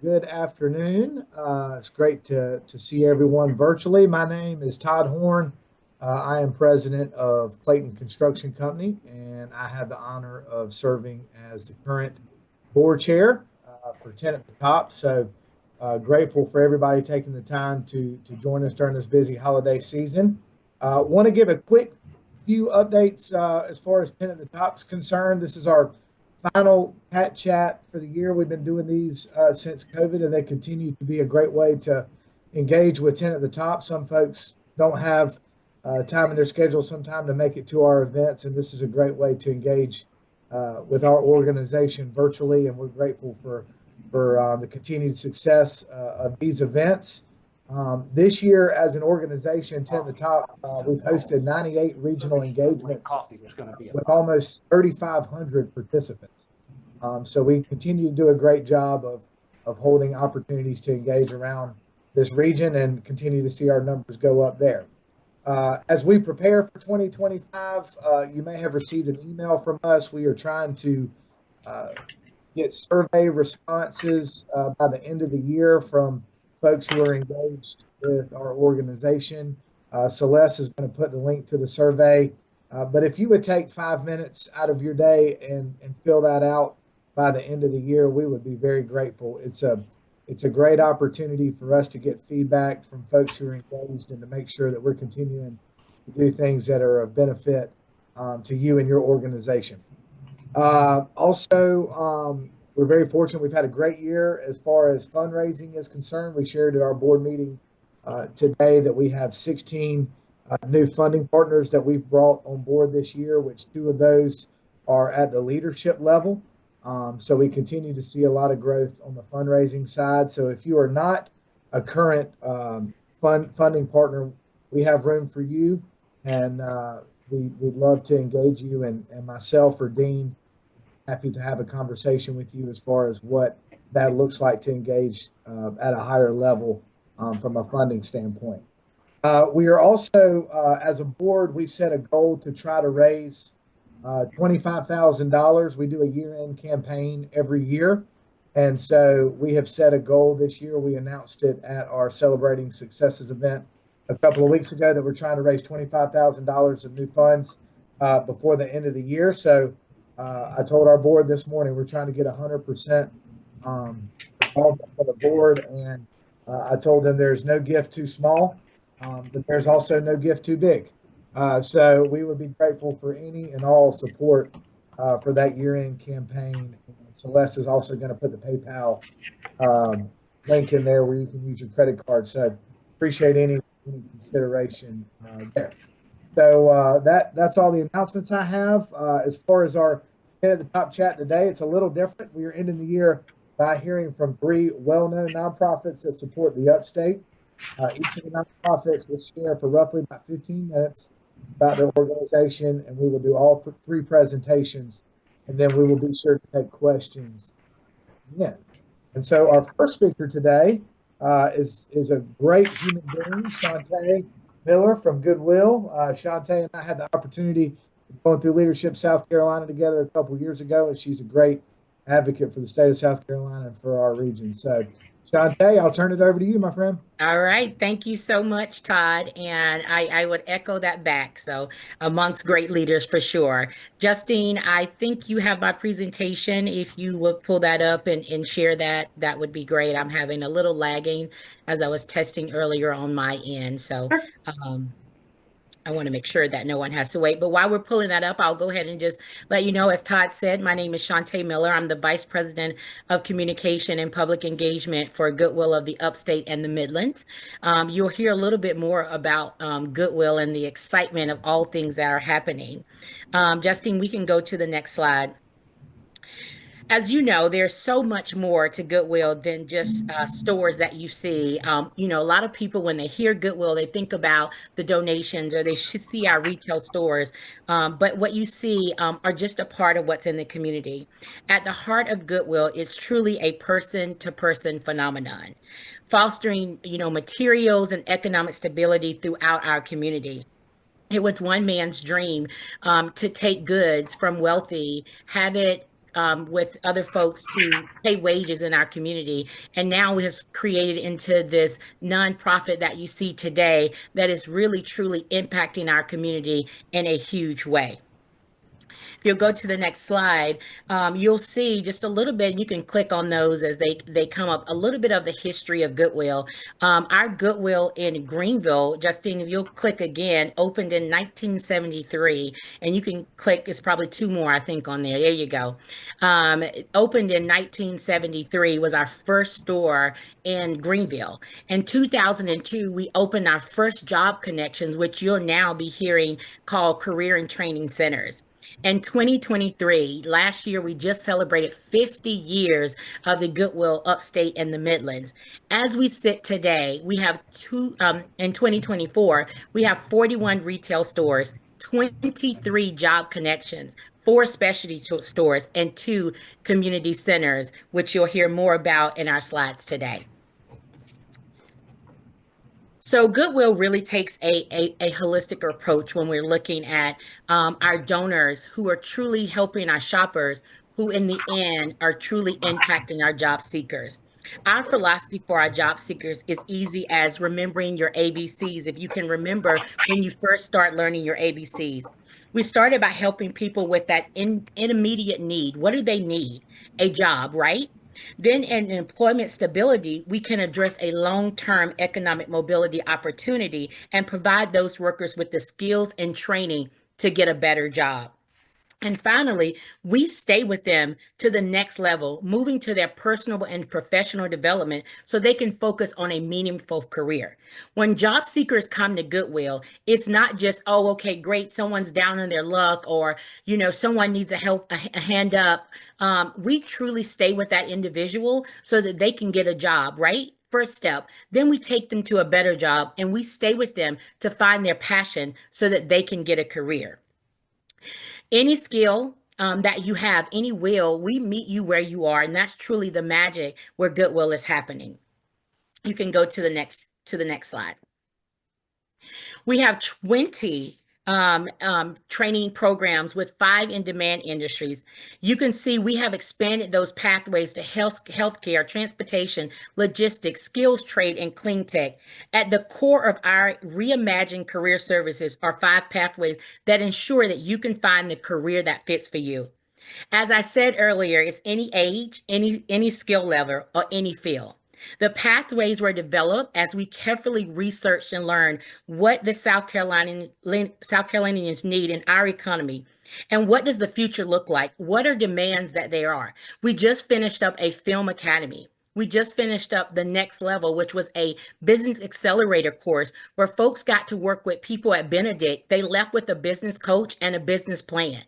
good afternoon. It's great to see everyone virtually. My name is Todd Horn. I am president of Clayton Construction Company, and I have the honor of serving as the current board chair for 10 at the top. So grateful for everybody taking the time to join us during this busy holiday season. Want to give a quick few updates as far as 10 at the top is concerned. This is our final TATT chat for the year. We've been doing these since COVID, and they continue to be a great way to engage with 10 at the top. Some folks don't have time in their schedule sometime to make it to our events, and this is a great way to engage with our organization virtually, and we're grateful for the continued success of these events. This year, as an organization, 10 at the top, we've hosted 98 regional engagements with almost 3,500 participants. So we continue to do a great job of holding opportunities to engage around this region and continue to see our numbers go up there. As we prepare for 2025, you may have received an email from us. We are trying to get survey responses by the end of the year from folks who are engaged with our organization. Celeste is going to put the link to the survey. But if you would take 5 minutes out of your day and fill that out by the end of the year, we would be very grateful. It's a great opportunity for us to get feedback from folks who are engaged and to make sure that we're continuing to do things that are of benefit to you and your organization. Also, we're very fortunate. We've had a great year as far as fundraising is concerned. We shared at our board meeting today that we have 16 new funding partners that we've brought on board this year, which 2 of those are at the leadership level. So we continue to see a lot of growth on the fundraising side. So if you are not a current funding partner, we have room for you, and we'd love to engage you, and myself or Dean, happy to have a conversation with you as far as what that looks like to engage at a higher level from a funding standpoint. We are also, as a board, we've set a goal to try to raise $25,000. We do a year-end campaign every year. And so we have set a goal this year. We announced it at our Celebrating Successes event a couple of weeks ago that we're trying to raise $25,000 of new funds before the end of the year. So I told our board this morning we're trying to get 100% for the board, and I told them there's no gift too small, but there's also no gift too big. So we would be grateful for any and all support for that year-end campaign. And Celeste is also going to put the PayPal link in there where you can use your credit card. So appreciate any consideration there. So that's all the announcements I have. As far as our 10 at the top chat today, it's a little different. We are ending the year by hearing from 3 well-known nonprofits that support the upstate. Each of the nonprofits will share for roughly about 15 minutes about their organization, and we will do all 3 presentations, and then we will be sure to take questions. Yeah. And so our first speaker today is a great human being, Chunsta Miller from Goodwill. Chunsta and I had the opportunity of going through Leadership South Carolina together a couple of years ago, and she's a great advocate for the state of South Carolina and for our region. So, Chunsta, I'll turn it over to you, my friend. All right. Thank you so much, Todd. And I would echo that back. So amongst great leaders for sure. Justine, I think you have my presentation. If you would pull that up and share that, that would be great. I'm having a little lagging as I was testing earlier on my end. So I want to make sure that no one has to wait. But while we're pulling that up, I'll go ahead and just let you know, as Todd said, my name is Chunsta Miller. I'm the Vice President of Communication and Public Engagement for Goodwill of the Upstate and the Midlands. You'll hear a little bit more about Goodwill and the excitement of all things that are happening. Justine, we can go to the next slide. As you know, there's so much more to Goodwill than just stores that you see. A lot of people, when they hear Goodwill, they think about the donations or they should see our retail stores. But what you see are just a part of what's in the community. At the heart of Goodwill is truly a person-to-person phenomenon, fostering, materials and economic stability throughout our community. It was one man's dream to take goods from wealthy, have it with other folks to pay wages in our community. And now we have created into this nonprofit that you see today that is really, truly impacting our community in a huge way. If you'll go to the next slide, you'll see just a little bit, and you can click on those as they come up, a little bit of the history of Goodwill. Our Goodwill in Greenville, Justine, if you'll click again, opened in 1973, and you can click, it's probably two more, I think, on there. There you go. It opened in 1973, was our first store in Greenville. In 2002, we opened our first job connections, which you'll now be hearing called career and training centers. In 2023, last year, we just celebrated 50 years of the Goodwill upstate and the Midlands. As we sit today, we have in 2024, we have 41 retail stores, 23 job connections, four specialty stores, and two community centers, which you'll hear more about in our slides today. So Goodwill really takes a holistic approach when we're looking at our donors who are truly helping our shoppers, who in the end are truly impacting our job seekers. Our philosophy for our job seekers is easy as remembering your ABCs. If you can remember when you first start learning your ABCs, we started by helping people with that intermediate need. What do they need? A job, right? Then in employment stability, we can address a long-term economic mobility opportunity and provide those workers with the skills and training to get a better job. And finally, we stay with them to the next level, moving to their personal and professional development so they can focus on a meaningful career. When job seekers come to Goodwill, it's not just, oh, okay, great, someone's down on their luck, or, someone needs a hand up. We truly stay with that individual so that they can get a job, right? First step. Then we take them to a better job and we stay with them to find their passion so that they can get a career. Any skill that you have, any will, we meet you where you are, and that's truly the magic where Goodwill is happening. You can go to the next slide. We have 20 training programs with 5 in-demand industries. You can see we have expanded those pathways to healthcare, transportation, logistics, skills trade, and clean tech. At the core of our reimagined career services are 5 pathways that ensure that you can find the career that fits for you. As I said earlier, it's any age, any skill level, or any field. The pathways were developed as we carefully researched and learned what the South Carolinians need in our economy. And what does the future look like? What are demands that there are? We just finished up a film academy. We just finished up the next level, which was a business accelerator course where folks got to work with people at Benedict. They left with a business coach and a business plan.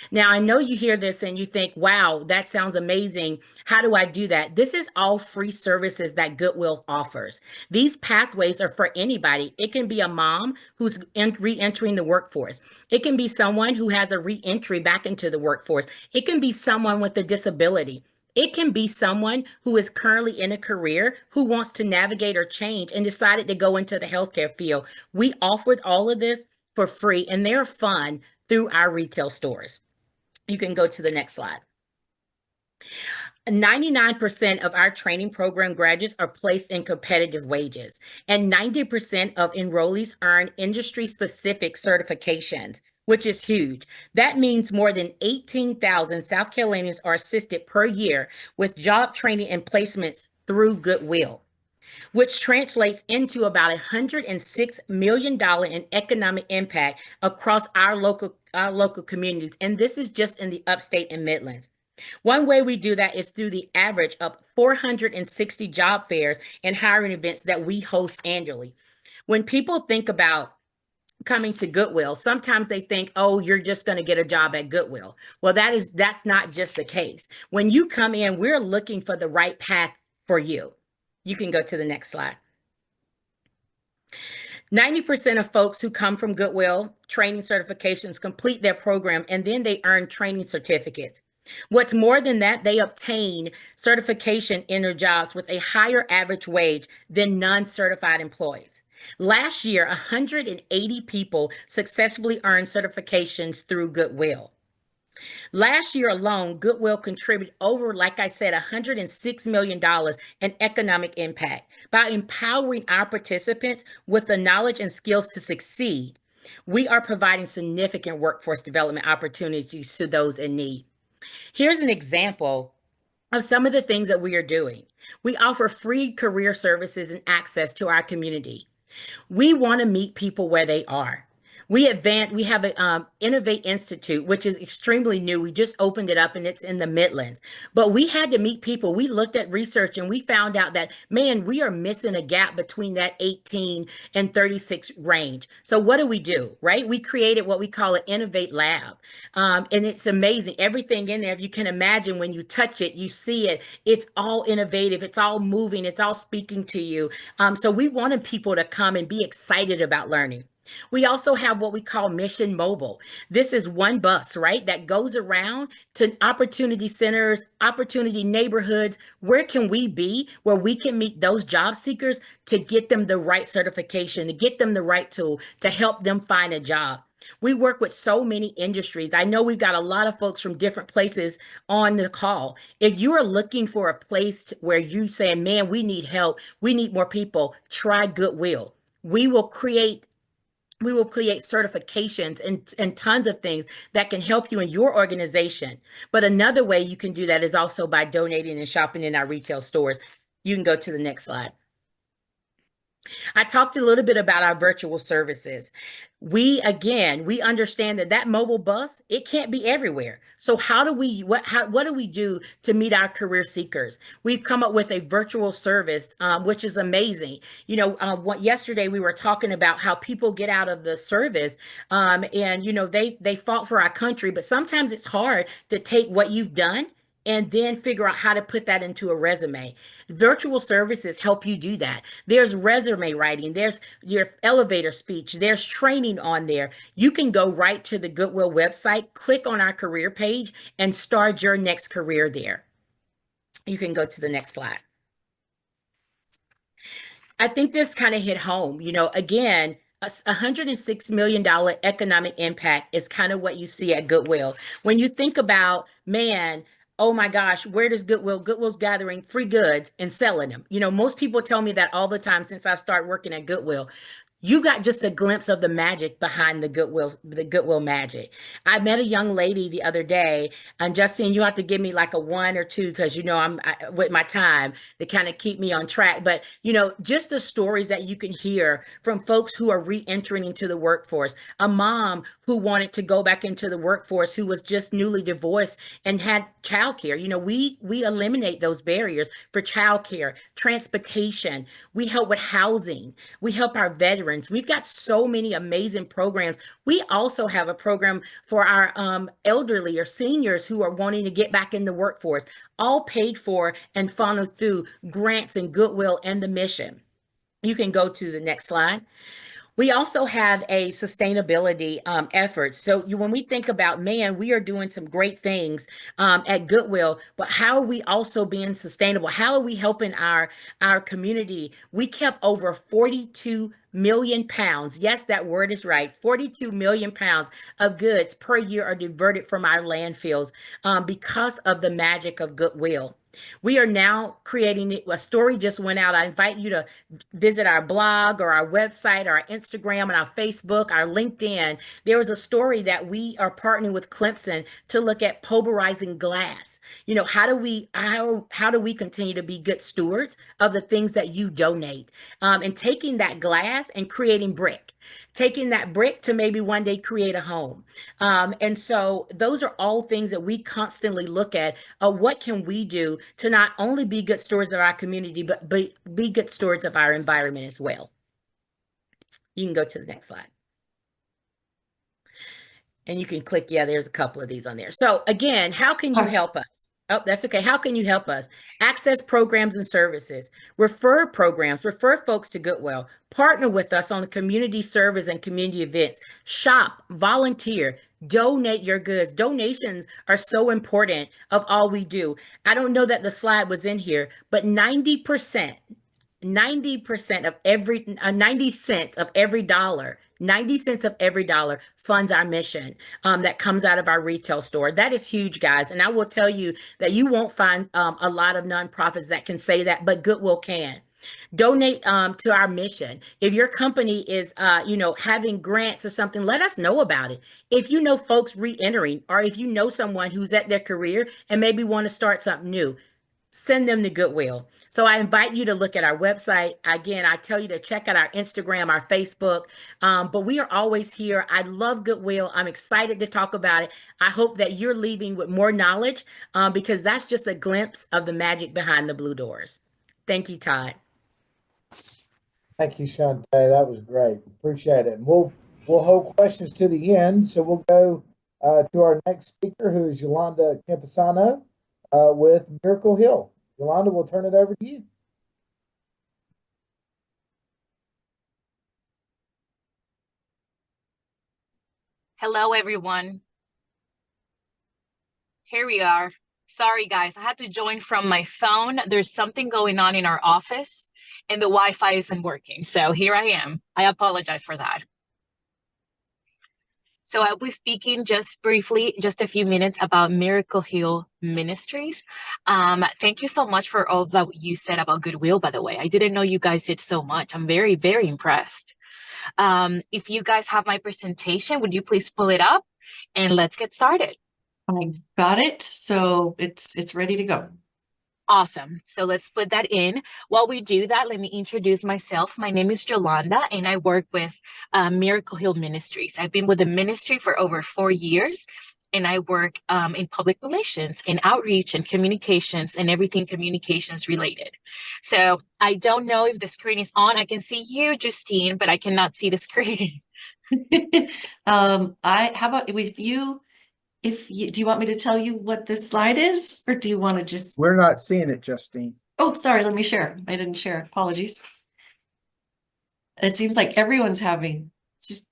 Now, I know you hear this and you think, wow, that sounds amazing. How do I do that? This is all free services that Goodwill offers. These pathways are for anybody. It can be a mom who's re-entering the workforce. It can be someone who has a re-entry back into the workforce. It can be someone with a disability. It can be someone who is currently in a career who wants to navigate or change and decided to go into the healthcare field. We offered all of this for free, and they're fun through our retail stores. You can go to the next slide. 99% of our training program graduates are placed in competitive wages, and 90% of enrollees earn industry-specific certifications, which is huge. That means more than 18,000 South Carolinians are assisted per year with job training and placements through Goodwill, which translates into about $106 million in economic impact across our local communities. And this is just in the upstate and Midlands. One way we do that is through the average of 460 job fairs and hiring events that we host annually. When people think about coming to Goodwill, sometimes they think, oh, you're just going to get a job at Goodwill. Well, that's not just the case. When you come in, we're looking for the right path for you. You can go to the next slide. 90% of folks who come from Goodwill training certifications complete their program, and then they earn training certificates. What's more than that, they obtain certification in their jobs with a higher average wage than non-certified employees. Last year, 180 people successfully earned certifications through Goodwill. Last year alone, Goodwill contributed over, like I said, $106 million in economic impact by empowering our participants with the knowledge and skills to succeed. We are providing significant workforce development opportunities to those in need. Here's an example of some of the things that we are doing. We offer free career services and access to our community. We want to meet people where they are. We have an Innovate Institute, which is extremely new. We just opened it up and it's in the Midlands. But we had to meet people. We looked at research and we found out that, man, we are missing a gap between that 18 and 36 range. So what do? Right? We created what we call an Innovate Lab. And it's amazing. Everything in there, if you can imagine, when you touch it, you see it. It's all innovative. It's all moving. It's all speaking to you. So we wanted people to come and be excited about learning. We also have what we call Mission Mobile. This is one bus, right, that goes around to opportunity centers, opportunity neighborhoods. Where can we be where we can meet those job seekers to get them the right certification, to get them the right tool, to help them find a job? We work with so many industries. I know we've got a lot of folks from different places on the call. If you are looking for a place where you say, man, we need help, we need more people, try Goodwill. We will create certifications and tons of things that can help you in your organization. But another way you can do that is also by donating and shopping in our retail stores. You can go to the next slide. I talked a little bit about our virtual services. We understand that mobile bus, it can't be everywhere. So what do we do to meet our career seekers? We've come up with a virtual service, which is amazing. Yesterday we were talking about how people get out of the service, and they fought for our country, but sometimes it's hard to take what you've done and then figure out how to put that into a resume. Virtual services help you do that. There's resume writing, there's your elevator speech, there's training on there. You can go right to the Goodwill website, click on our career page, and start your next career there. You can go to the next slide. I think this kind of hit home. Again, a $106 million economic impact is kind of what you see at Goodwill. When you think about, man, oh my gosh, where does Goodwill? Goodwill's gathering free goods and selling them. Most people tell me that all the time since I started working at Goodwill. You got just a glimpse of the magic behind the Goodwill magic. I met a young lady the other day, and Justine, you have to give me like a 1 or 2 because with my time to kind of keep me on track. But just the stories that you can hear from folks who are re-entering into the workforce. A mom who wanted to go back into the workforce who was just newly divorced and had childcare. We eliminate those barriers for childcare, transportation. We help with housing. We help our veterans. We've got so many amazing programs. We also have a program for our elderly or seniors who are wanting to get back in the workforce, all paid for and funneled through grants and Goodwill and the mission. You can go to the next slide. We also have a sustainability effort. So when we think about, man, we are doing some great things at Goodwill, but how are we also being sustainable? How are we helping our community? We kept over 42 million pounds. Yes, that word is right. 42 million pounds of goods per year are diverted from our landfills because of the magic of Goodwill. We are now creating a story just went out. I invite you to visit our blog or our website, or our Instagram and our Facebook, our LinkedIn. There was a story that we are partnering with Clemson to look at pulverizing glass. How do we continue to be good stewards of the things that you donate, and taking that glass and creating brick. Taking that brick to maybe one day create a home. And so those are all things that we constantly look at. What can we do to not only be good stewards of our community, but be good stewards of our environment as well? You can go to the next slide. And you can click, there's a couple of these on there. So again, how can you help us? Oh, that's okay. How can you help us? Access programs and services, refer folks to Goodwill, partner with us on the community service and community events, shop, volunteer, donate your goods. Donations are so important of all we do. I don't know that the slide was in here, but 90% 90% of every 90 cents of every dollar, 90 cents of every dollar funds our mission that comes out of our retail store. That is huge, guys. And I will tell you that you won't find a lot of nonprofits that can say that, but Goodwill can. Donate to our mission. If your company is, having grants or something, let us know about it. If you know folks re-entering, or if you know someone who's at their career and maybe want to start something new, send them to Goodwill. So I invite you to look at our website. Again, I tell you to check out our Instagram, our Facebook. But we are always here. I love Goodwill. I'm excited to talk about it. I hope that you're leaving with more knowledge because that's just a glimpse of the magic behind the blue doors. Thank you, Todd. Thank you, Shante. That was great. Appreciate it. And we'll hold questions to the end. So we'll go to our next speaker, who is Yolanda Campusano with Miracle Hill. Yolanda, we'll turn it over to you. Hello, everyone. Here we are. Sorry, guys, I had to join from my phone. There's something going on in our office and the Wi-Fi isn't working. So here I am. I apologize for that. So I'll be speaking just briefly, just a few minutes about Miracle Hill Ministries. Thank you so much for all that you said about Goodwill, by the way. I didn't know you guys did so much. I'm very, very impressed. If you guys have my presentation, would you please pull it up and let's get started. I got it. So it's ready to go. Awesome. So let's put that in. While we do that, let me introduce myself. My name is Yolanda, and I work with Miracle Hill Ministries. I've been with the ministry for over 4 years, and I work in public relations and outreach and communications and everything communications related. So I don't know if the screen is on. I can see you, Justine, but I cannot see the screen. How about with you? Do you want me to tell you what this slide is, or do you want to just? We're not seeing it, Justine. Oh, sorry, let me share. I didn't share. Apologies. It seems like everyone's having just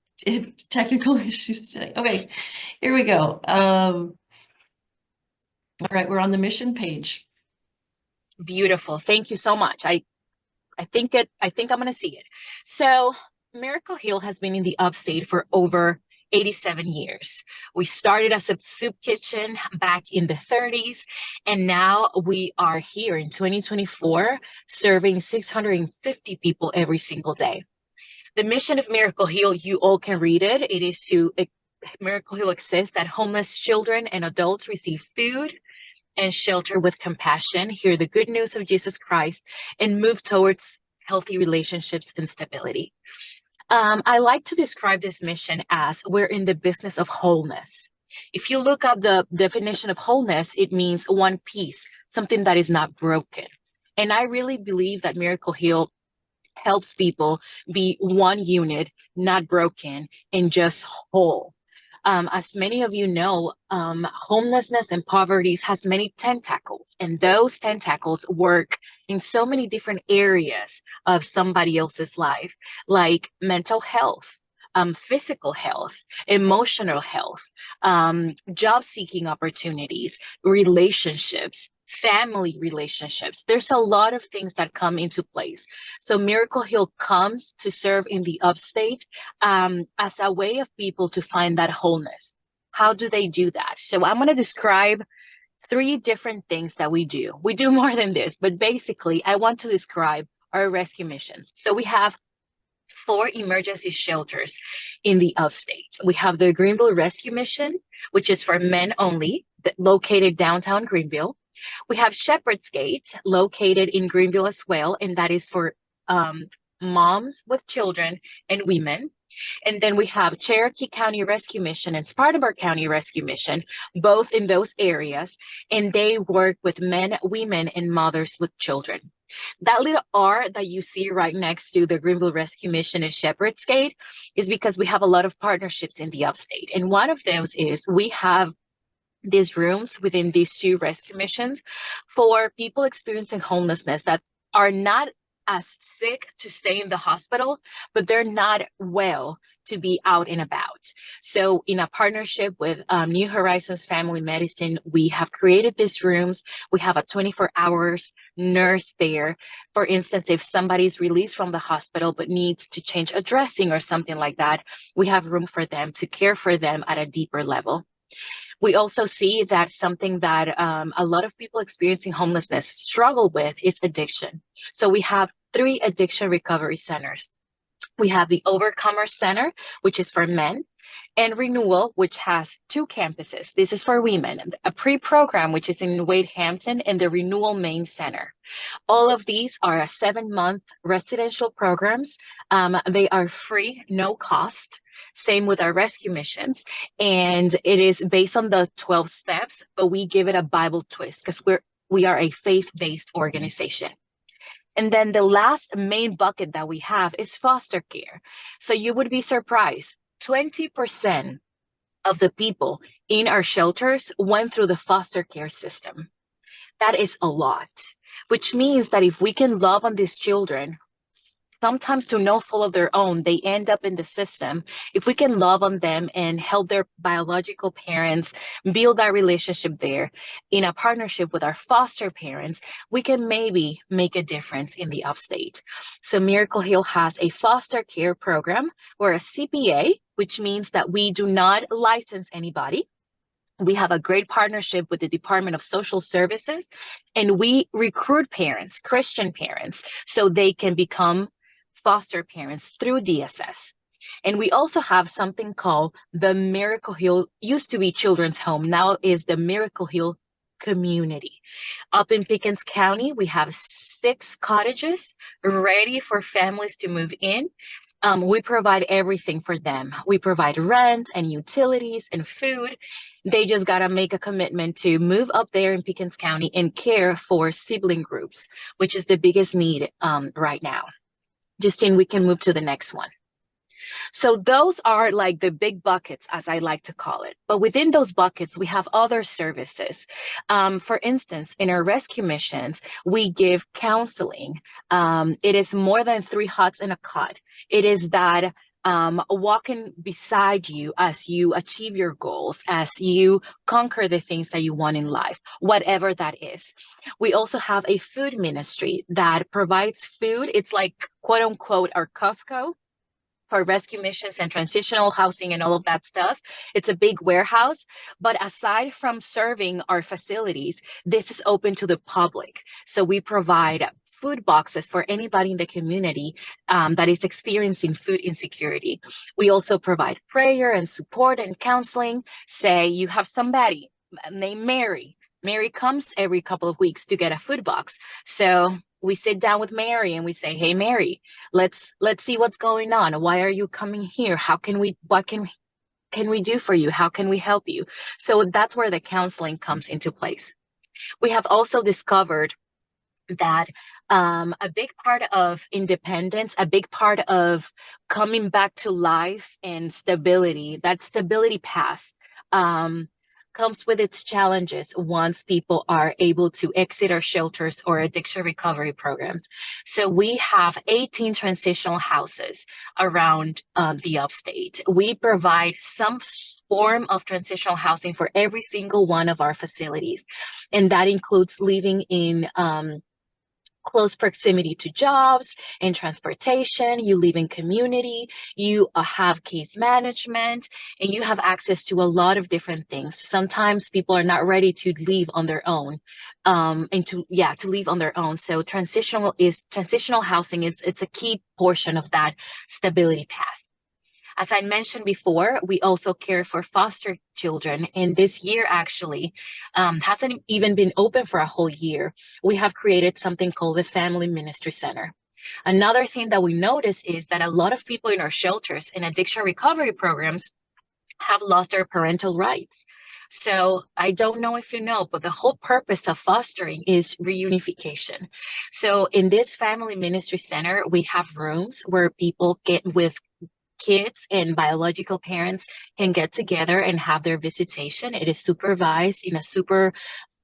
technical issues today. Okay, here we go. All right, we're on the mission page. Beautiful. Thank you so much. I think I'm going to see it. So Miracle Hill has been in the upstate for over 87 years. We started as a soup kitchen back in the 30s, and now we are here in 2024 serving 650 people every single day. The mission of Miracle Hill, you all can read it. It is to Miracle Hill exists that homeless children and adults receive food and shelter with compassion, hear the good news of Jesus Christ, and move towards healthy relationships and stability. I like to describe this mission as we're in the business of wholeness. If you look up the definition of wholeness, it means one piece, something that is not broken. And I really believe that Miracle Hill helps people be one unit, not broken, and just whole. As many of you know, homelessness and poverty has many tentacles, and those tentacles work in so many different areas of somebody else's life, like mental health, physical health, emotional health, job-seeking opportunities, relationships, family relationships. There's a lot of things that come into place. So Miracle Hill comes to serve in the upstate as a way of people to find that wholeness. How do they do that? So I'm going to describe 3 different things that we do. We do more than this, but basically I want to describe our rescue missions. So we have 4 emergency shelters in the upstate. We have the Greenville Rescue Mission, which is for men only, located downtown Greenville. We have Shepherd's Gate, located in Greenville as well, and that is for moms with children and women. And then we have Cherokee County Rescue Mission and Spartanburg County Rescue Mission, both in those areas, and they work with men, women, and mothers with children. That little R that you see right next to the Greenville Rescue Mission and Shepherd's Gate is because we have a lot of partnerships in the upstate. And one of those is we have these rooms within these 2 rescue missions for people experiencing homelessness that are not as sick to stay in the hospital, but they're not well to be out and about. So in a partnership with New Horizons Family Medicine, we have created these rooms. We have a 24 hours nurse there. For instance, if somebody's released from the hospital but needs to change a dressing or something like that, we have room for them to care for them at a deeper level. We also see that something that a lot of people experiencing homelessness struggle with is addiction. So we have 3 addiction recovery centers. We have the Overcomer Center, which is for men, and Renewal, which has 2 campuses. This is for women, a pre-program, which is in Wade Hampton, and the Renewal Main Center. All of these are 7-month residential programs. They are free, no cost. Same with our rescue missions. And it is based on the 12 steps, but we give it a Bible twist because we are a faith-based organization. And then the last main bucket that we have is foster care. So you would be surprised, 20% of the people in our shelters went through the foster care system. That is a lot, which means that if we can love on these children, sometimes to no fault of their own, they end up in the system. If we can love on them and help their biological parents build that relationship there in a partnership with our foster parents, we can maybe make a difference in the upstate. So Miracle Hill has a foster care program. We're a CPA, which means that we do not license anybody. We have a great partnership with the Department of Social Services, and we recruit parents, Christian parents, so they can become foster parents through DSS. And we also have something called the Miracle Hill, used to be Children's Home, now is the Miracle Hill Community. Up in Pickens County, we have 6 cottages ready for families to move in. We provide everything for them. We provide rent and utilities and food. They just got to make a commitment to move up there in Pickens County and care for sibling groups, which is the biggest need right now. Justine, we can move to the next one. So those are like the big buckets, as I like to call it. But within those buckets, we have other services. For instance, in our rescue missions, we give counseling. It is more than 3 huts and a cot. It is that walking beside you as you achieve your goals, as you conquer the things that you want in life, whatever that is. We also have a food ministry that provides food. It's like, quote unquote, our Costco for rescue missions and transitional housing and all of that stuff. It's a big warehouse, but aside from serving our facilities, this is open to the public. So we provide food boxes for anybody in the community that is experiencing food insecurity. We also provide prayer and support and counseling. Say you have somebody named Mary. Mary comes every couple of weeks to get a food box. So we sit down with Mary and we say, hey, Mary, let's see what's going on. Why are you coming here? What can we do for you? How can we help you? So that's where the counseling comes into place. We have also discovered that a big part of independence, a big part of coming back to life and stability, that stability path, comes with its challenges once people are able to exit our shelters or addiction recovery programs. So we have 18 transitional houses around the upstate. We provide some form of transitional housing for every single one of our facilities. And that includes living in close proximity to jobs and transportation. You live in community, you have case management, and you have access to a lot of different things. Sometimes people are not ready to leave on their own, to leave on their own. So transitional housing it's a key portion of that stability path. As I mentioned before, we also care for foster children. And this year actually hasn't even been open for a whole year. We have created something called the Family Ministry Center. Another thing that we notice is that a lot of people in our shelters and addiction recovery programs have lost their parental rights. So I don't know if you know, but the whole purpose of fostering is reunification. So in this Family Ministry Center, we have rooms where people get with kids and biological parents can get together and have their visitation. It is supervised in a super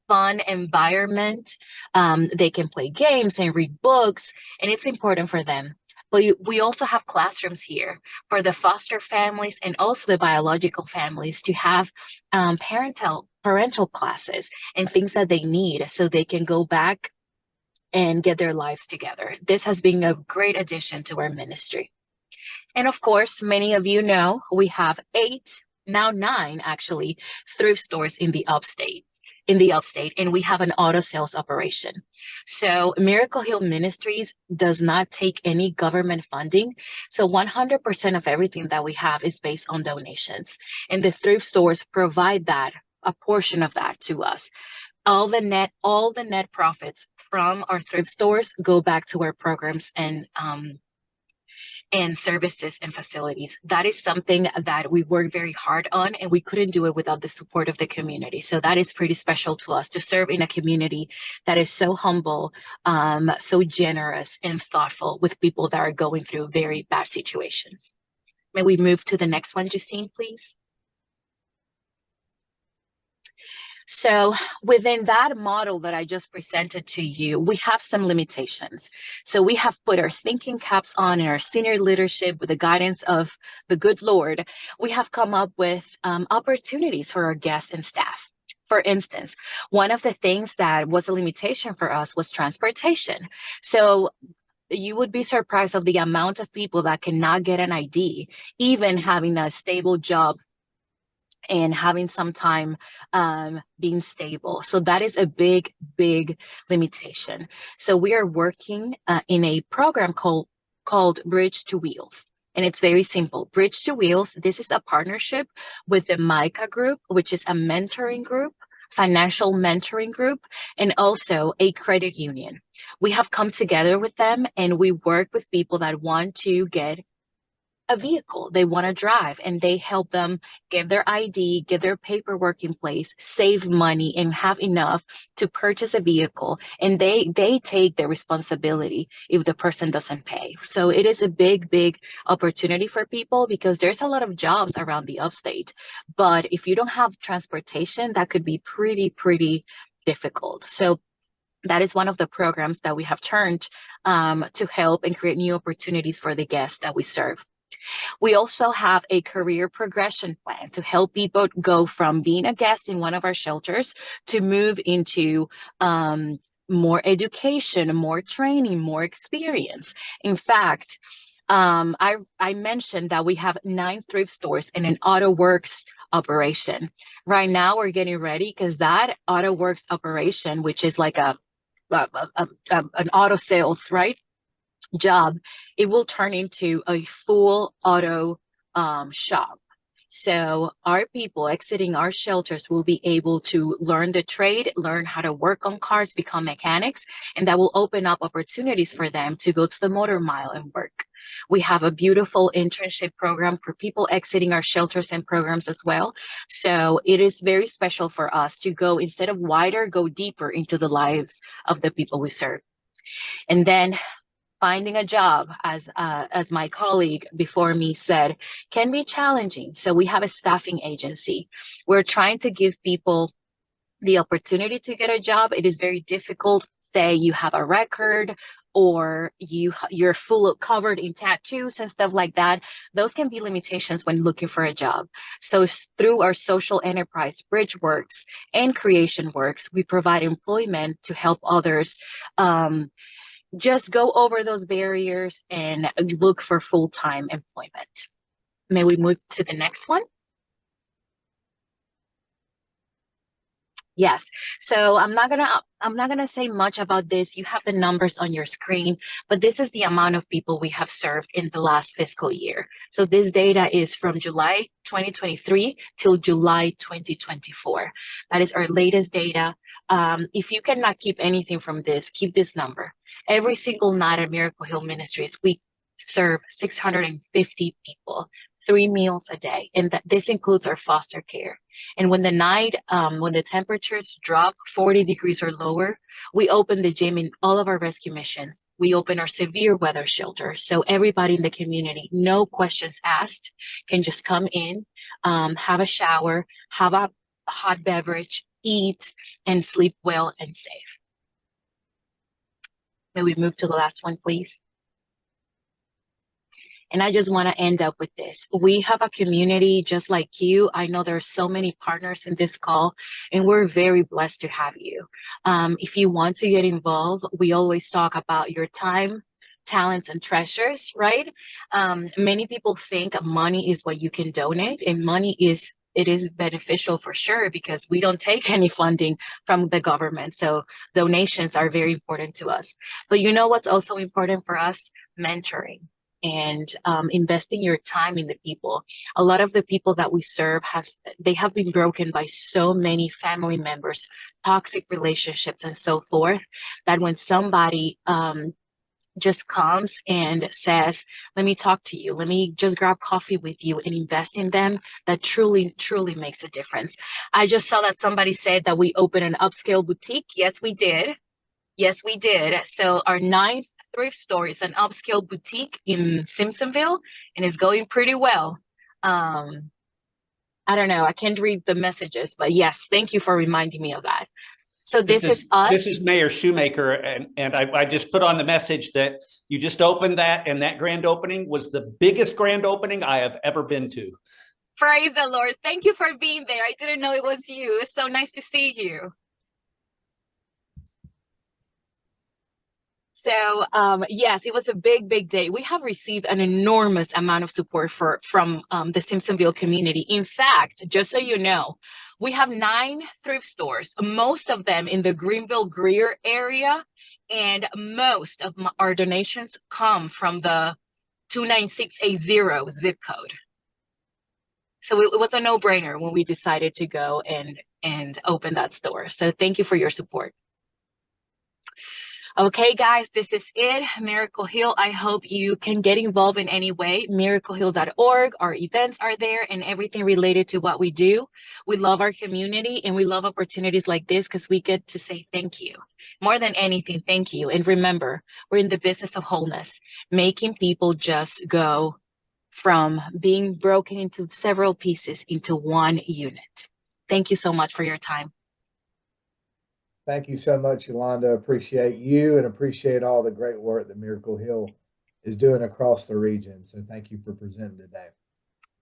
fun environment. They can play games and read books, and it's important for them. But we also have classrooms here for the foster families and also the biological families to have parental classes and things that they need so they can go back and get their lives together. This has been a great addition to our ministry. And of course, many of you know we have 8, now 9 actually, thrift stores in the upstate. And we have an auto sales operation. So Miracle Hill Ministries does not take any government funding. So 100% of everything that we have is based on donations. And the thrift stores provide that, a portion of that to us. All the net profits from our thrift stores go back to our programs and services and facilities. That is something that we work very hard on, and we couldn't do it without the support of the community. So that is pretty special to us, to serve in a community that is so humble, so generous and thoughtful with people that are going through very bad situations. May we move to the next one, Justine, please? So within that model that I just presented to you, we have some limitations. So we have put our thinking caps on in our senior leadership with the guidance of the good Lord. We have come up with opportunities for our guests and staff. For instance, one of the things that was a limitation for us was transportation. So you would be surprised of the amount of people that cannot get an ID, even having a stable job and having some time being stable. So that is a big limitation. So we are working in a program called Bridge to Wheels. And it's very simple. Bridge to Wheels, this is a partnership with the MICA group, which is a mentoring group, financial mentoring group, and also a credit union. We have come together with them and we work with people that want to get a vehicle, they want to drive, and they help them get their ID, get their paperwork in place, save money, and have enough to purchase a vehicle. And they take the responsibility if the person doesn't pay. So it is a big opportunity for people because there's a lot of jobs around the upstate. But if you don't have transportation, that could be pretty difficult. So that is one of the programs that we have turned to help and create new opportunities for the guests that we serve. We also have a career progression plan to help people go from being a guest in one of our shelters to move into more education, more training, more experience. In fact, I mentioned that we have 9 thrift stores and an Auto Works operation. Right now, we're getting ready because that Auto Works operation, which is like an auto sales, right? Job, it will turn into a full auto shop. So our people exiting our shelters will be able to learn the trade, learn how to work on cars, become mechanics, and that will open up opportunities for them to go to the motor mile and work. We have a beautiful internship program for people exiting our shelters and programs as well. So it is very special for us to go, instead of wider, go deeper into the lives of the people we serve. And then finding a job, as my colleague before me said, can be challenging. So we have a staffing agency. We're trying to give people the opportunity to get a job. It is very difficult. Say you have a record or you're covered in tattoos and stuff like that. Those can be limitations when looking for a job. So through our social enterprise, BridgeWorks and CreationWorks, we provide employment to help others just go over those barriers and look for full-time employment. May we move to the next one? Yes. So I'm not gonna say much about this. You have the numbers on your screen, but this is the amount of people we have served in the last fiscal year. So this data is from July 2023 till July 2024. That is our latest data. If you cannot keep anything from this, keep this number. Every single night at Miracle Hill Ministries, we serve 650 people, 3 meals a day, and this includes our foster care. And when the temperatures drop 40 degrees or lower, we open the gym in all of our rescue missions. We open our severe weather shelter. So everybody in the community, no questions asked, can just come in, have a shower, have a hot beverage, eat, and sleep well and safe. May we move to the last one, please? And I just want to end up with this. We have a community just like you. I know there are so many partners in this call, and we're very blessed to have you. If you want to get involved, we always talk about your time, talents, and treasures, right? Many people think money is what you can donate, and it is beneficial for sure because we don't take any funding from the government. So donations are very important to us. But you know what's also important for us? Mentoring and investing your time in the people. A lot of the people that we serve have been broken by so many family members, toxic relationships, and so forth, that when somebody just comes and says, let me talk to you, let me just grab coffee with you and invest in them, that truly, truly makes a difference. I just saw that somebody said that we opened an upscale boutique. Yes, we did. Yes, we did. So our 9th thrift store is an upscale boutique in Simpsonville, and it's going pretty well. I don't know. I can't read the messages, but yes, thank you for reminding me of that. So this is us. This is Mayor Shoemaker, and I just put on the message that you just opened that, and that grand opening was the biggest grand opening I have ever been to. Praise the Lord. Thank you for being there. I didn't know it was you. It's so nice to see you. So yes, it was a big, big day. We have received an enormous amount of support from the Simpsonville community. In fact, just so you know, we have 9 thrift stores, most of them in the Greenville-Greer area, and most of our donations come from the 29680 zip code. So it was a no-brainer when we decided to go and open that store. So thank you for your support. Okay, guys, this is it. Miracle Hill. I hope you can get involved in any way. miraclehill.org. Our events are there and everything related to what we do. We love our community and we love opportunities like this because we get to say thank you. More than anything, thank you. And remember, we're in the business of wholeness, making people just go from being broken into several pieces into one unit. Thank you so much for your time. Thank you so much, Yolanda. Appreciate you and appreciate all the great work that Miracle Hill is doing across the region. So thank you for presenting today.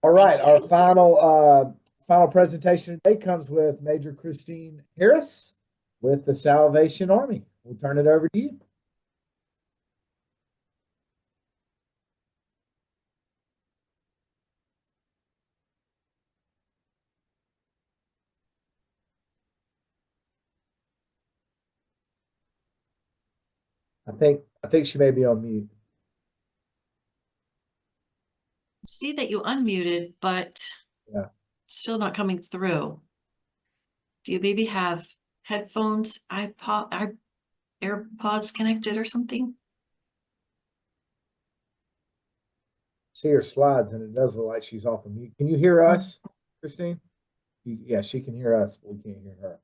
All right, our final presentation today comes with Major Christine Harris with the Salvation Army. We'll turn it over to you. I think she may be on mute. See that you unmuted, but Yeah. still not coming through. Do you maybe have headphones, AirPods connected or something? See her slides, and it does look like she's off of mute. Can you hear us, Christine? Yeah, she can hear us, but we can't hear her.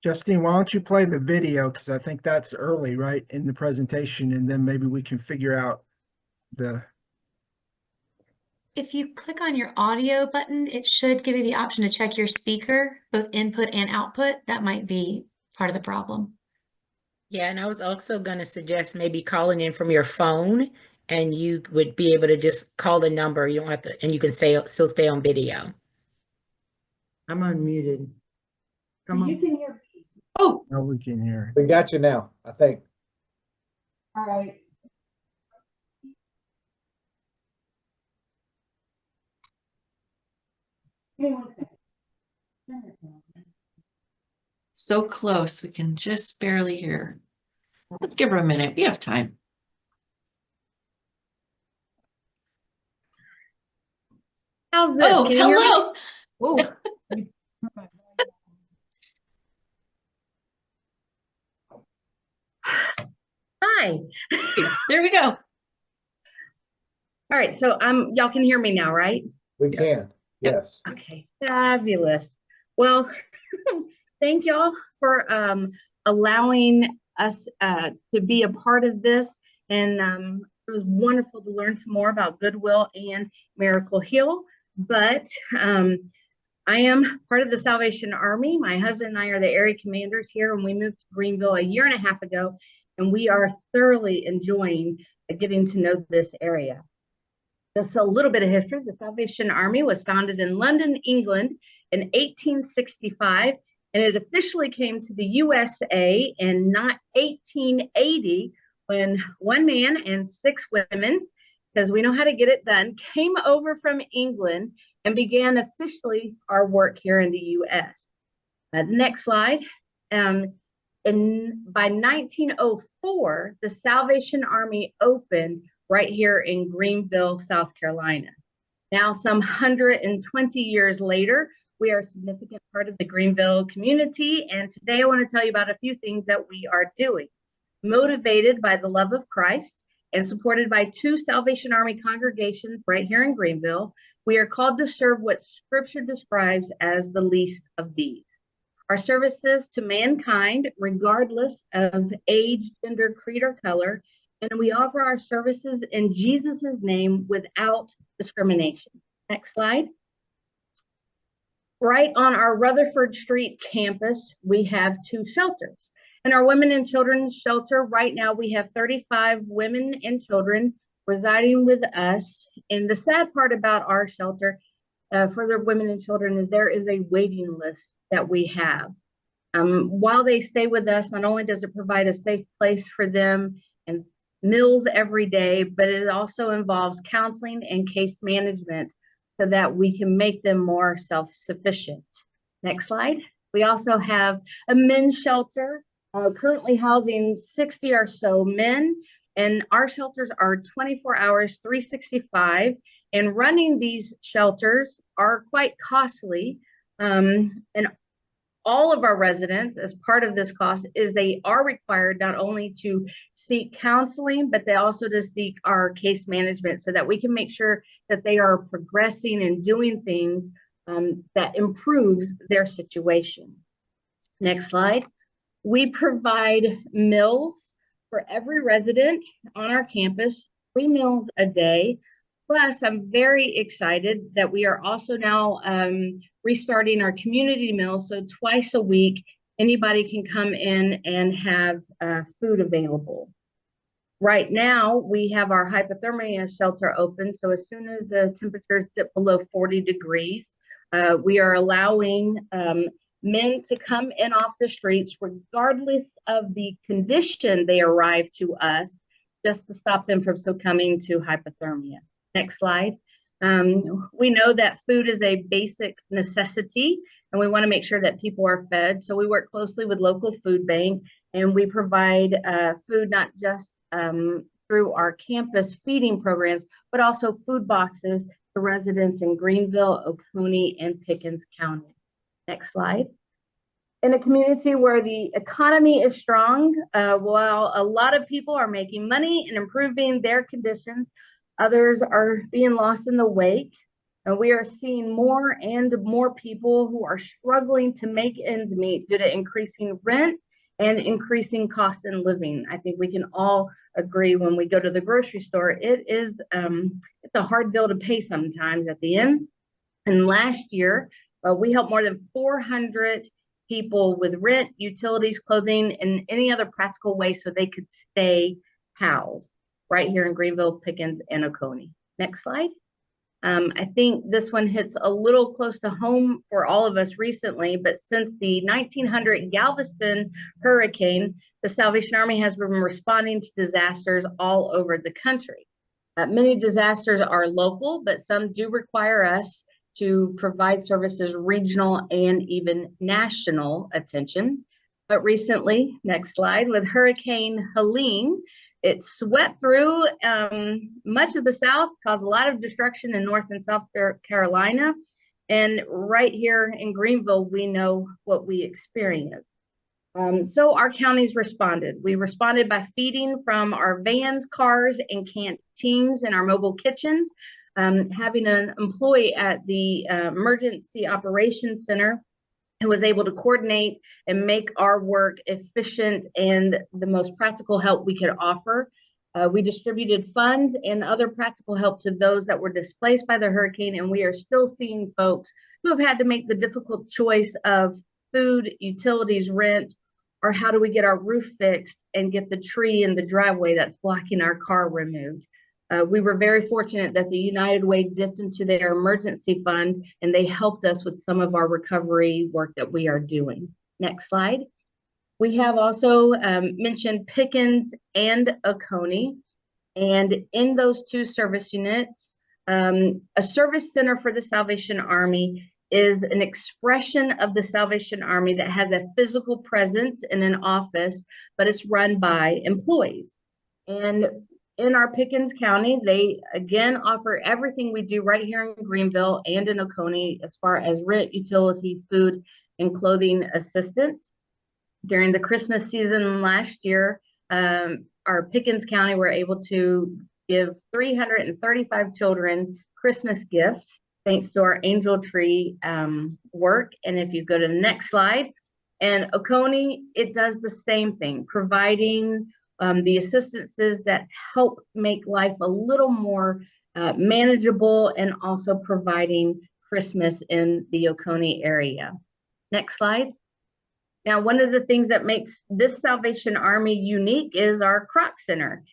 Justine, why don't you play the video? Because I think that's early, right, in the presentation, and then maybe we can figure out the... If you click on your audio button, it should give you the option to check your speaker, both input and output. That might be part of the problem. Yeah, and I was also going to suggest maybe calling in from your phone, and you would be able to just call the number. You don't have to, and you can still stay on video. I'm unmuted. Come on. You can hear me. Oh, No, we can hear. We got you now, I think. All right. Give me 1 second. so close. We can just barely hear. Let's give her a minute. We have time. How's this? Oh, Can you hear me? hello. Oh. Hi. There we go. All right, so y'all can hear me now, right? We can. Yes. Okay, fabulous. Well, thank y'all for allowing us to be a part of this. And it was wonderful to learn some more about Goodwill and Miracle Hill. But I am part of the Salvation Army. My husband and I are the area commanders here, and we moved to Greenville a year and a half ago. and we are thoroughly enjoying getting to know this area. Just a little bit of history. The Salvation Army was founded in London, England in 1865, and it officially came to the USA in 1880 when one man and 6 women, because we know how to get it done, came over from England and began officially our work here in the US. Next slide. By 1904, the Salvation Army opened right here in Greenville, South Carolina. Now, some 120 years later, we are a significant part of the Greenville community, and today I want to tell you about a few things that we are doing. Motivated by the love of Christ and supported by 2 Salvation Army congregations right here in Greenville, we are called to serve what Scripture describes as the least of these. Our services to mankind, regardless of age, gender, creed, or color, and we offer our services in Jesus' name without discrimination. Next slide. Right on our Rutherford Street campus, we have 2 shelters. In our women and children's shelter, right now we have 35 women and children residing with us. And the sad part about our shelter for the women and children is there is a waiting list that we have. While they stay with us, not only does it provide a safe place for them and meals every day, but it also involves counseling and case management so that we can make them more self-sufficient. Next slide. We also have a men's shelter, currently housing 60 or so men, and our shelters are 24 hours, 365, and running these shelters are quite costly. And all of our residents, as part of this cost, is they are required not only to seek counseling, but they also to seek our case management so that we can make sure that they are progressing and doing things that improves their situation. Next slide. We provide meals for every resident on our campus, 3 meals a day. Plus, I'm very excited that we are also now restarting our community meals. So twice a week, anybody can come in and have food available. Right now, we have our hypothermia shelter open. So as soon as the temperatures dip below 40 degrees, we are allowing men to come in off the streets, regardless of the condition they arrive to us, just to stop them from succumbing to hypothermia. Next slide. We know that food is a basic necessity, and we want to make sure that people are fed. So we work closely with local food bank, and we provide food not just through our campus feeding programs, but also food boxes to residents in Greenville, Oconee, and Pickens County. Next slide. In a community where the economy is strong, while a lot of people are making money and improving their conditions, others are being lost in the wake. And we are seeing more and more people who are struggling to make ends meet due to increasing rent and increasing cost in living. I think we can all agree when we go to the grocery store, it's a hard bill to pay sometimes at the end. And last year, we helped more than 400 people with rent, utilities, clothing, and any other practical way so they could stay housed right here in Greenville, Pickens, and Oconee. Next slide. I think this one hits a little close to home for all of us recently, but since the 1900 Galveston hurricane, the Salvation Army has been responding to disasters all over the country. Many disasters are local, but some do require us to provide services regional and even national attention. But recently, next slide, with Hurricane Helene, it swept through much of the South, caused a lot of destruction in North and South Carolina. And right here in Greenville, we know what we experienced. So our counties responded. We responded by feeding from our vans, cars, and canteens in our mobile kitchens, having an employee at the Emergency Operations Center who was able to coordinate and make our work efficient and the most practical help we could offer. We distributed funds and other practical help to those that were displaced by the hurricane, and we are still seeing folks who have had to make the difficult choice of food, utilities, rent, or how do we get our roof fixed and get the tree in the driveway that's blocking our car removed. We were very fortunate that the United Way dipped into their emergency fund and they helped us with some of our recovery work that we are doing. Next slide. We have also mentioned Pickens and Oconee, and in those two service units, a service center for the Salvation Army is an expression of the Salvation Army that has a physical presence in an office, but it's run by employees. And in our Pickens County, they again offer everything we do right here in Greenville and in Oconee as far as rent, utility, food, and clothing assistance. During the Christmas season last year, our Pickens County were able to give 335 children Christmas gifts thanks to our angel tree work. And if you go to the next slide, and Oconee, it does the same thing, providing the assistances that help make life a little more manageable and also providing Christmas in the Oconee area. Next slide. Now, one of the things that makes this Salvation Army unique is our Croc Center.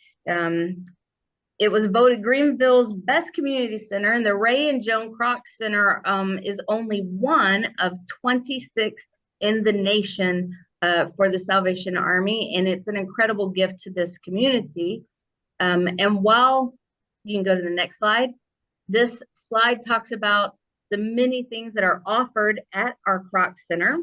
It was voted Greenville's best community center, and the Ray and Joan Croc Center is only one of 26 in the nation for the Salvation Army, and it's an incredible gift to this community. And while you can go to the next slide, this slide talks about the many things that are offered at our Croc Center.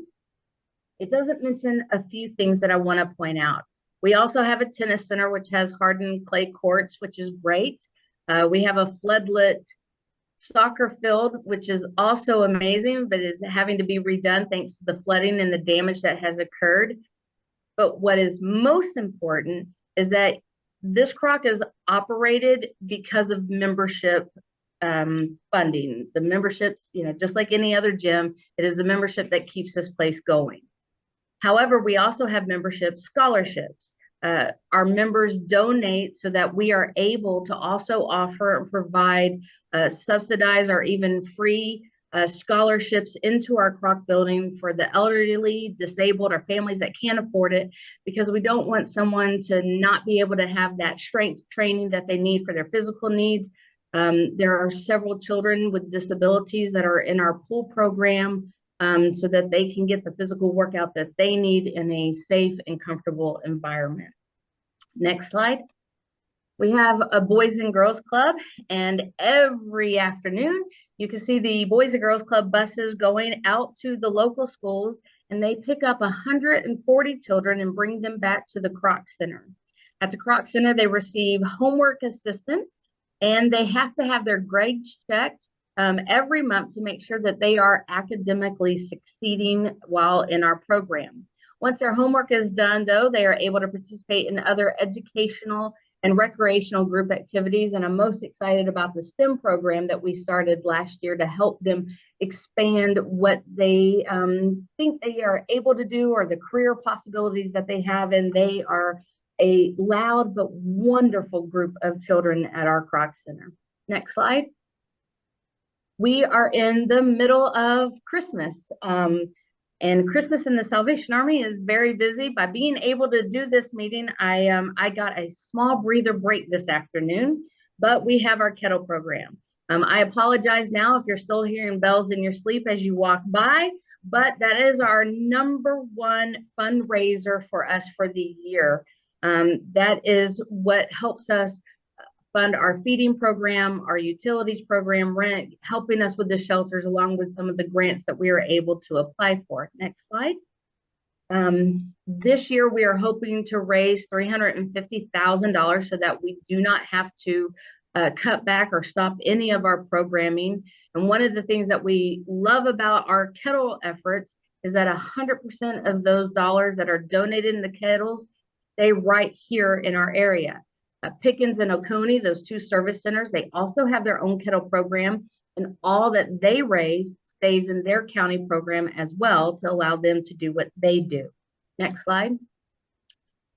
It doesn't mention a few things that I want to point out. We also have a tennis center, which has hardened clay courts, which is great. We have a floodlit soccer field, which is also amazing, but is having to be redone thanks to the flooding and the damage that has occurred. But what is most important is that this Croc is operated because of membership funding. The memberships, just like any other gym, it is the membership that keeps this place going. However, we also have membership scholarships. Our members donate so that we are able to also offer and provide subsidized or even free scholarships into our Croc building for the elderly, disabled, or families that can't afford it, because we don't want someone to not be able to have that strength training that they need for their physical needs. There are several children with disabilities that are in our pool program, so that they can get the physical workout that they need in a safe and comfortable environment. Next slide. We have a Boys and Girls Club, and every afternoon you can see the Boys and Girls Club buses going out to the local schools, and they pick up 140 children and bring them back to the Croc Center. At the Croc Center, they receive homework assistance, and they have to have their grades checked every month to make sure that they are academically succeeding while in our program. Once their homework is done, though, they are able to participate in other educational and recreational group activities. And I'm most excited about the STEM program that we started last year to help them expand what they think they are able to do or the career possibilities that they have. And they are a loud but wonderful group of children at our Croc Center. Next slide. We are in the middle of Christmas, and Christmas in the Salvation Army is very busy. By being able to do this meeting, I got a small breather break this afternoon, but we have our kettle program. I apologize now if you're still hearing bells in your sleep as you walk by, but that is our #1 fundraiser for us for the year. That is what helps us fund our feeding program, our utilities program, rent, helping us with the shelters, along with some of the grants that we are able to apply for. Next slide. This year, we are hoping to raise $350,000 so that we do not have to cut back or stop any of our programming. And one of the things that we love about our kettle efforts is that 100% of those dollars that are donated in the kettles stay right here in our area. Pickens and Oconee, those two service centers, they also have their own kettle program, and all that they raise stays in their county program as well to allow them to do what they do. Next slide.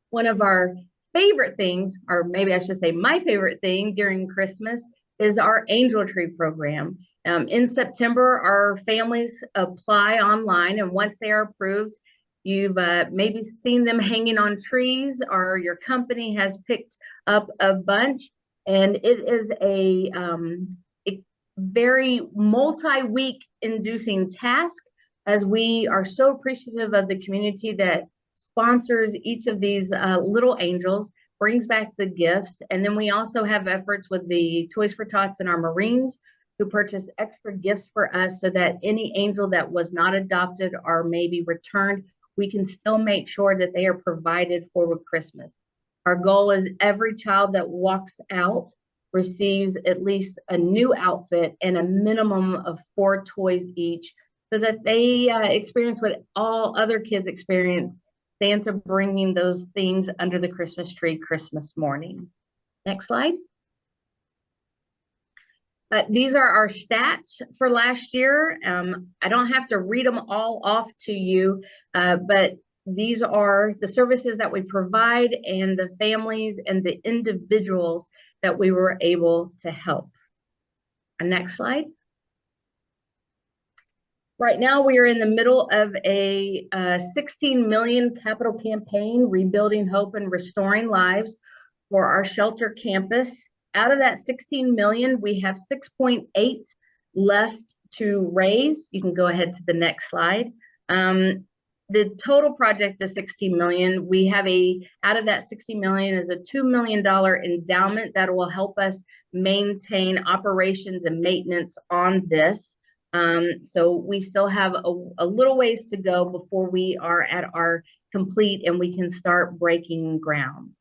One of our favorite things, or maybe I should say my favorite thing during Christmas, is our angel tree program. In September, our families apply online, and once they are approved, You've maybe seen them hanging on trees, or your company has picked up a bunch. And it is a very multi-week inducing task, as we are so appreciative of the community that sponsors each of these little angels, brings back the gifts. And then we also have efforts with the Toys for Tots and our Marines, who purchase extra gifts for us, so that any angel that was not adopted or maybe returned, we can still make sure that they are provided for with Christmas. Our goal is every child that walks out receives at least a new outfit and a minimum of 4 toys each, so that they experience what all other kids experience, Santa bringing those things under the Christmas tree Christmas morning. Next slide. These are our stats for last year. I don't have to read them all off to you, but these are the services that we provide and the families and the individuals that we were able to help. Next slide. Right now, we are in the middle of a 16 million capital campaign, Rebuilding Hope and Restoring Lives, for our shelter campus. Out of that 16 million, we have 6.8 left to raise. You can go ahead to the next slide. The total project is 16 million. We have out of that 60 million is a $2 million endowment that will help us maintain operations and maintenance on this. So we still have a little ways to go before we are at our complete and we can start breaking ground.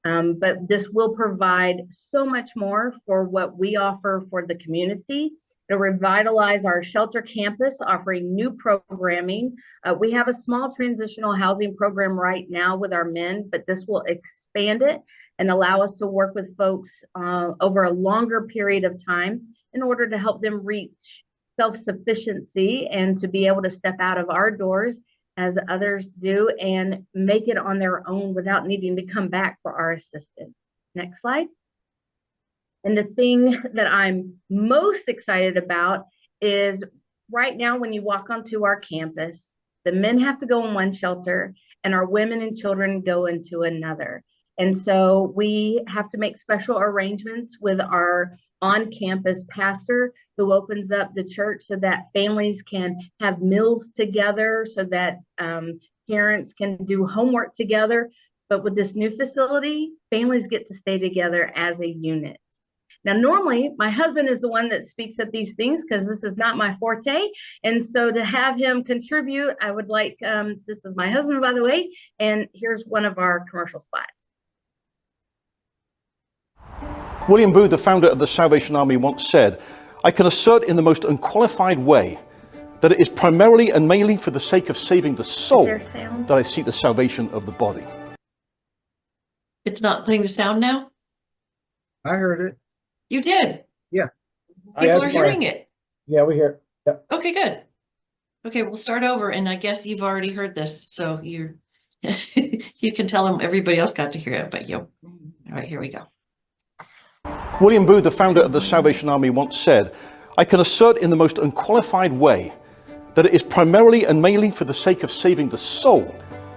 But this will provide so much more for what we offer for the community. To revitalize our shelter campus, offering new programming. We have a small transitional housing program right now with our men, but this will expand it and allow us to work with folks over a longer period of time in order to help them reach self-sufficiency and to be able to step out of our doors as others do and make it on their own without needing to come back for our assistance. Next slide. And the thing that I'm most excited about is right now when you walk onto our campus, the men have to go in one shelter and our women and children go into another. And so we have to make special arrangements with our on-campus pastor who opens up the church so that families can have meals together, so that parents can do homework together. But with this new facility, families get to stay together as a unit. Now, normally, my husband is the one that speaks at these things because this is not my forte. And so to have him contribute, I would like, this is my husband, by the way, and here's one of our commercial spots. William Booth, the founder of the Salvation Army, once said, "I can assert in the most unqualified way that it is primarily and mainly for the sake of saving the soul that I seek the salvation of the body." It's not playing the sound now? I heard it. You did? Yeah. People are hearing it. Yeah, we hear it. Yep. Okay, good. Okay, we'll start over, and I guess you've already heard this, so you're you can tell them everybody else got to hear it, but you. All right, here we go. William Booth, the founder of the Salvation Army, once said, "I can assert in the most unqualified way that it is primarily and mainly for the sake of saving the soul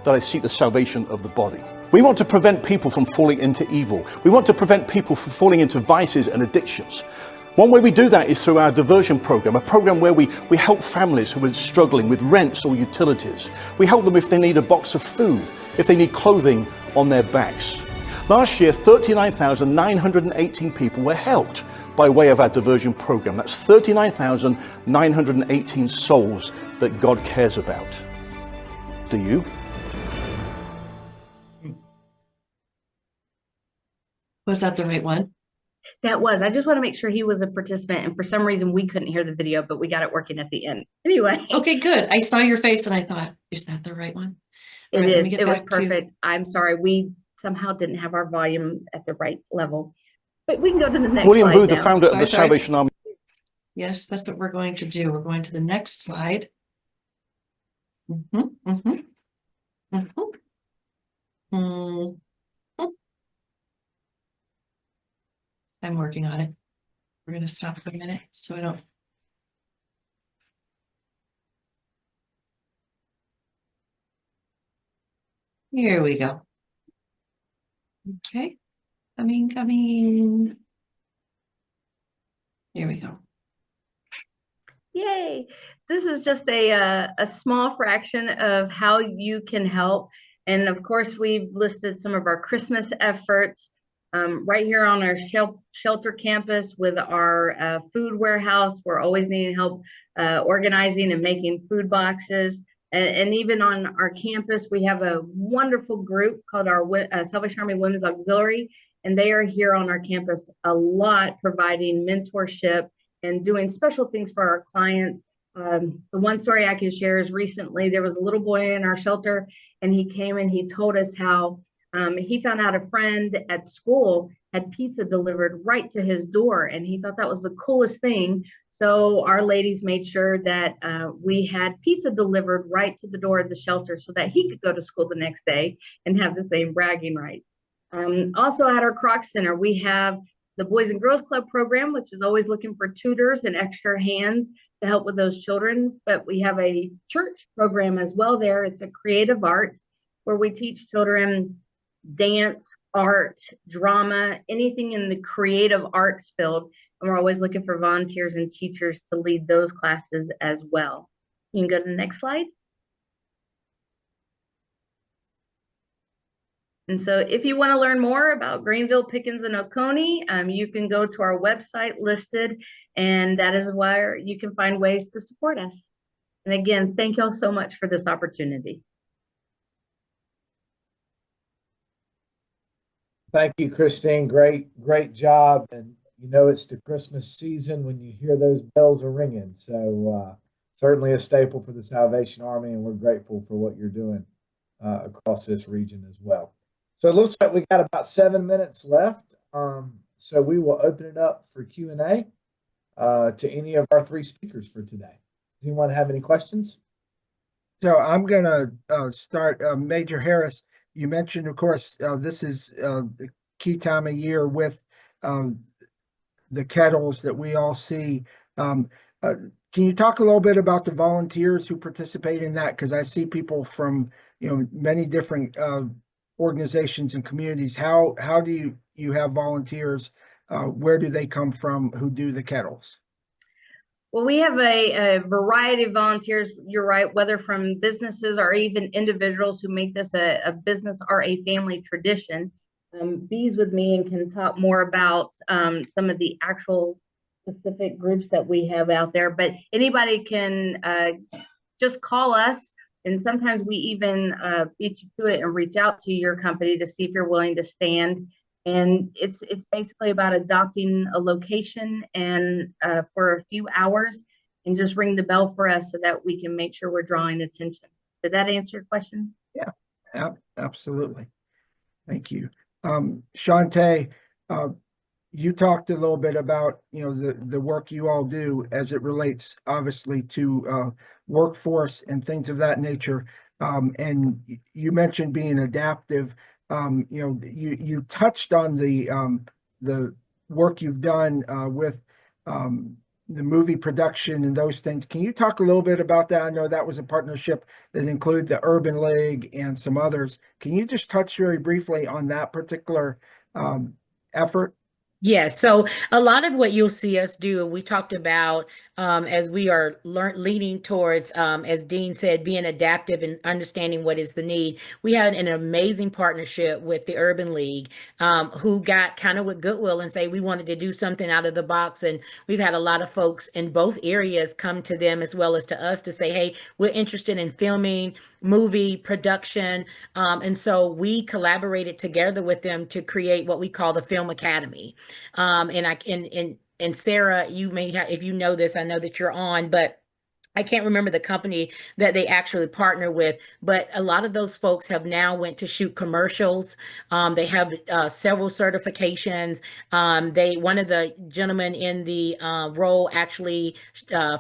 that I seek the salvation of the body." We want to prevent people from falling into evil. We want to prevent people from falling into vices and addictions. One way we do that is through our diversion program, a program where we help families who are struggling with rents or utilities. We help them if they need a box of food, if they need clothing on their backs. Last year, 39,918 people were helped by way of our diversion program. That's 39,918 souls that God cares about. Do you? Was that the right one? That was. I just want to make sure he was a participant, and for some reason we couldn't hear the video, but we got it working at the end. Anyway. Okay, good. I saw your face and I thought, is that the right one? It Right, is. It was perfect. I'm sorry. We somehow didn't have our volume at the right level. But we can go to the next William slide Booth, the now. founder of the Salvation Army. Yes, that's what we're going to do. We're going to the next slide. I'm working on it. We're going to stop for a minute so I don't. Here we go. Okay, coming. Here we go. Yay! This is just a small fraction of how you can help. And of course, we've listed some of our Christmas efforts right here on our shelter campus with our food warehouse. We're always needing help organizing and making food boxes. And even on our campus, we have a wonderful group called our Salvation Army Women's Auxiliary. And they are here on our campus a lot, providing mentorship and doing special things for our clients. The one story I can share is recently there was a little boy in our shelter, and he came and he told us how he found out a friend at school had pizza delivered right to his door, and he thought that was the coolest thing. So our ladies made sure that we had pizza delivered right to the door of the shelter so that he could go to school the next day and have the same bragging rights. Also at our Croc Center, we have the Boys and Girls Club program, which is always looking for tutors and extra hands to help with those children. But we have a church program as well there. It's a creative arts where we teach children dance, art, drama, anything in the creative arts field. And we're always looking for volunteers and teachers to lead those classes as well. You can go to the next slide. And so if you want to learn more about Greenville, Pickens, and Oconee, you can go to our website listed, and that is where you can find ways to support us. And again, thank y'all so much for this opportunity. Thank you, Christine. Great job. And you know, it's the Christmas season when you hear those bells are ringing. So certainly a staple for the Salvation Army, and we're grateful for what you're doing across this region as well. So it looks like we got about 7 minutes left. So we will open it up for Q&A to any of our three speakers for today. Does anyone have any questions? So I'm going to start. Major Harris, you mentioned, of course, this is the key time of year with the kettles that we all see. Can you talk a little bit about the volunteers who participate in that? Because I see people from many different organizations and communities. How do you have volunteers? Where do they come from who do the kettles? Well, we have a variety of volunteers, you're right, whether from businesses or even individuals who make this a business or a family tradition. Bee's with me and can talk more about some of the actual specific groups that we have out there, but anybody can just call us. And sometimes we even beat you to it and reach out to your company to see if you're willing to stand. And it's basically about adopting a location and for a few hours and just ring the bell for us so that we can make sure we're drawing attention. Did that answer your question? Yeah, absolutely. Thank you. Shantae, you talked a little bit about the work you all do as it relates obviously to workforce and things of that nature. And you mentioned being adaptive. You touched on the work you've done with the movie production and those things. Can you talk a little bit about that? I know that was a partnership that included the Urban League and some others. Can you just touch very briefly on that particular effort? Yeah, so a lot of what you'll see us do, we talked about as we are leaning towards, as Dean said, being adaptive and understanding what is the need. We had an amazing partnership with the Urban League, who got kind of with Goodwill and say we wanted to do something out of the box. And we've had a lot of folks in both areas come to them as well as to us to say, hey, we're interested in filming, movie production. And so we collaborated together with them to create what we call the Film Academy. And Sarah, you may have, if you know this, I know that you're on, but I can't remember the company that they actually partner with, but a lot of those folks have now went to shoot commercials. They have several certifications. One of the gentlemen in the role actually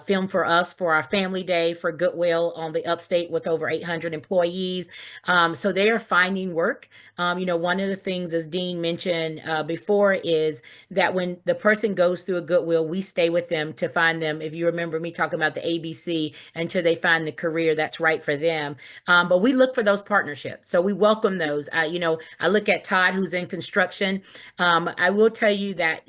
filmed for us for our family day for Goodwill on the upstate with over 800 employees. So they are finding work. One of the things, as Dean mentioned before, is that when the person goes through a Goodwill, we stay with them to find them. If you remember me talking about the ABC see until they find the career that's right for them. But we look for those partnerships. So we welcome those. I look at Todd, who's in construction. I will tell you that,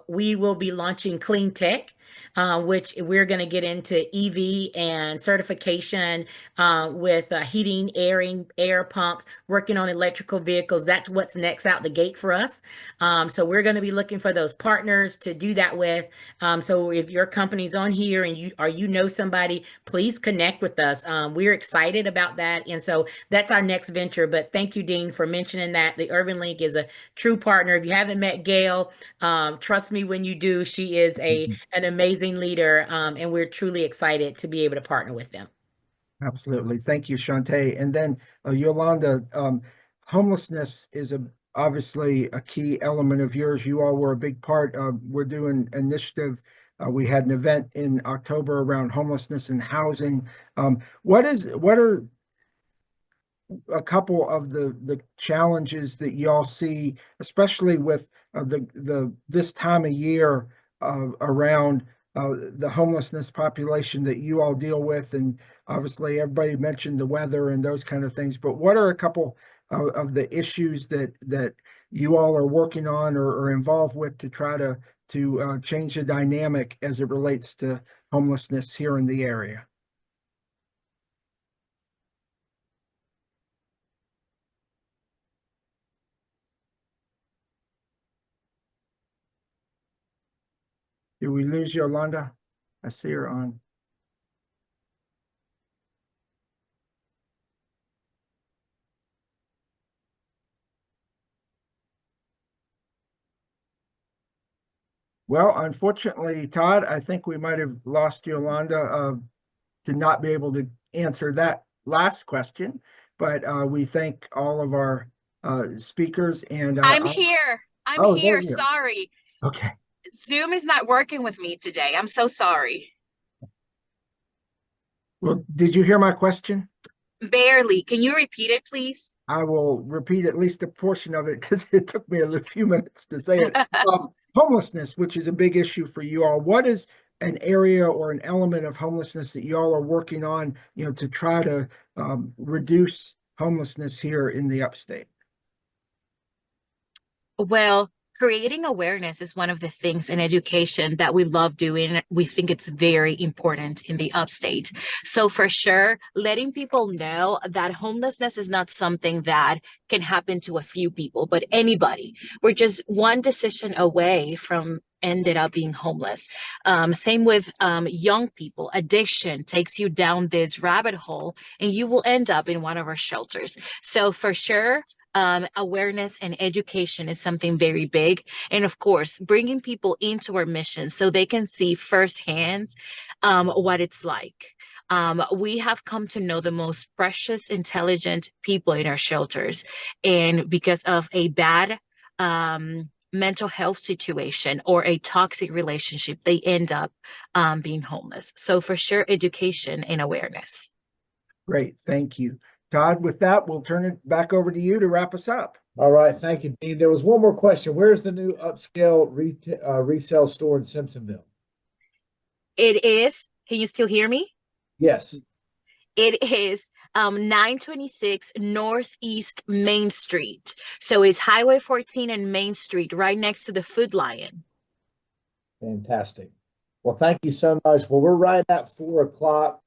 we will be launching clean tech, which we're going to get into EV and certification with heating, air pumps, working on electrical vehicles. That's what's next out the gate for us. So we're going to be looking for those partners to do that with. So if your company's on here and you know somebody, please connect with us. We're excited about that. And so that's our next venture. But thank you, Dean, for mentioning that. The Urban Link is a true partner. If you haven't met Gail, trust me when you do. She is an amazing leader, and we're truly excited to be able to partner with them. Absolutely. Thank you, Shantae. And then Yolanda, homelessness is obviously a key element of yours. You all were a big part. We're doing an initiative. We had an event in October around homelessness and housing. What are a couple of the challenges that y'all see, especially with this time of year around the homelessness population that you all deal with? And obviously everybody mentioned the weather and those kind of things, but what are a couple of the issues that you all are working on or involved with to try to change the dynamic as it relates to homelessness here in the area? Did we lose Yolanda? I see her on. Well, unfortunately, Todd, I think we might have lost Yolanda to not be able to answer that last question, but we thank all of our speakers and I'm here. I'm oh, here. there you are. Sorry. Okay. Zoom is not working with me today. I'm so sorry. Well, did you hear my question? Barely. Can you repeat it, please? I will repeat at least a portion of it because it took me a few minutes to say it. Homelessness, which is a big issue for you all. What is an area or an element of homelessness that you all are working on, to try to reduce homelessness here in the upstate? Well, creating awareness is one of the things in education that we love doing. We think it's very important in the upstate. So for sure, letting people know that homelessness is not something that can happen to a few people, but anybody. We're just one decision away from ended up being homeless. Same with young people. Addiction takes you down this rabbit hole and you will end up in one of our shelters. So for sure, awareness and education is something very big. And of course, bringing people into our mission so they can see firsthand what it's like. We have come to know the most precious, intelligent people in our shelters. And because of a bad mental health situation or a toxic relationship, they end up being homeless. So for sure, education and awareness. Great. Thank you. Todd, with that, we'll turn it back over to you to wrap us up. All right. Thank you, Dean. There was one more question. Where's the new upscale resale store in Simpsonville? It is. Can you still hear me? Yes. It is 926 Northeast Main Street. So it's Highway 14 and Main Street, right next to the Food Lion. Fantastic. Well, thank you so much. Well, we're right at 4 o'clock.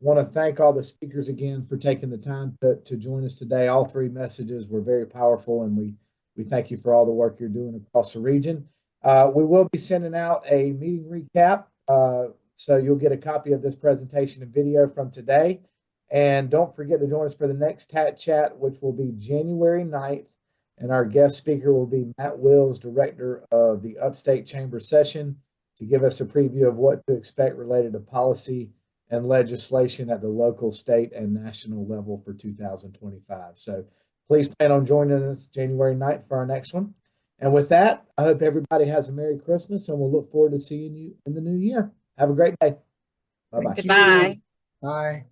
Want to thank all the speakers again for taking the time to join us today. All three messages were very powerful, and we thank you for all the work you're doing across the region. We will be sending out a meeting recap, so you'll get a copy of this presentation and video from today. And don't forget to join us for the next TAT Chat, which will be January 9th. And our guest speaker will be Matt Wills, director of the Upstate Chamber Session, to give us a preview of what to expect related to policy and legislation at the local, state, and national level for 2025. So please plan on joining us January 9th for our next one. And with that, I hope everybody has a Merry Christmas, and we'll look forward to seeing you in the new year. Have a great day. Bye-bye. Goodbye. Bye.